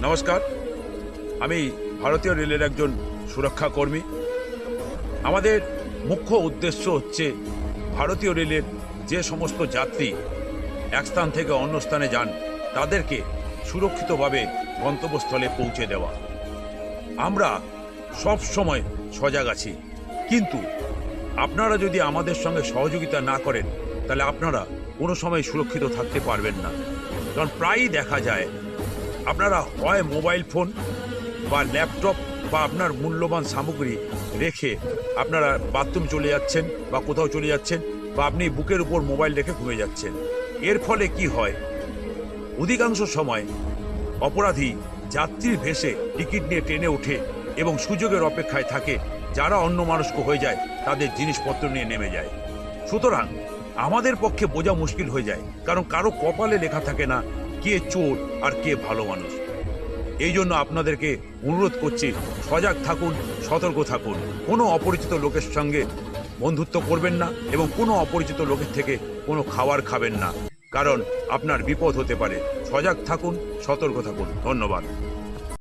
নমস্কার, আমি ভারতীয় রেলের একজন সুরক্ষা কর্মী। আমাদের মুখ্য উদ্দেশ্য হচ্ছে ভারতীয় রেলের যে সমস্ত যাত্রী এক স্থান থেকে অন্য স্থানে যান তাদেরকে সুরক্ষিতভাবে গন্তব্যস্থলে পৌঁছে দেওয়া। আমরা সব সময় সজাগ আছি, কিন্তু আপনারা যদি আমাদের সঙ্গে সহযোগিতা না করেন তাহলে আপনারা কোনো সময় সুরক্ষিত থাকতে পারবেন না। কারণ প্রায়ই দেখা যায় আপনারা হয় মোবাইল ফোন বা ল্যাপটপ বা আপনার মূল্যবান সামগ্রী রেখে আপনারা বাথরুম চলে যাচ্ছেন বা কোথাও চলে যাচ্ছেন, বা আপনি বুকের উপর মোবাইল রেখে ঘুমিয়ে যাচ্ছেন। এর ফলে কি হয়, অধিকাংশ সময় অপরাধী যাত্রীর ভেসে টিকিট নিয়ে ট্রেনে ওঠে এবং সুযোগের অপেক্ষায় থাকে, যারা অন্য মানুষকে হয়ে যায় তাদের জিনিসপত্র নিয়ে নেমে যায়। সুতরাং আমাদের পক্ষে বোঝা মুশকিল হয়ে যায়, কারণ কারো কপালে লেখা থাকে না কে চোর আর কে ভালো মানুষ। এই জন্য আপনাদেরকে অনুরোধ করছি, সজাগ থাকুন, সতর্ক থাকুন। কোনো অপরিচিত লোকের সঙ্গে বন্ধুত্ব করবেন না এবং কোনো অপরিচিত লোকের থেকে কোনো খাবার খাবেন না, কারণ আপনার বিপদ হতে পারে। সজাগ থাকুন, সতর্ক থাকুন। ধন্যবাদ।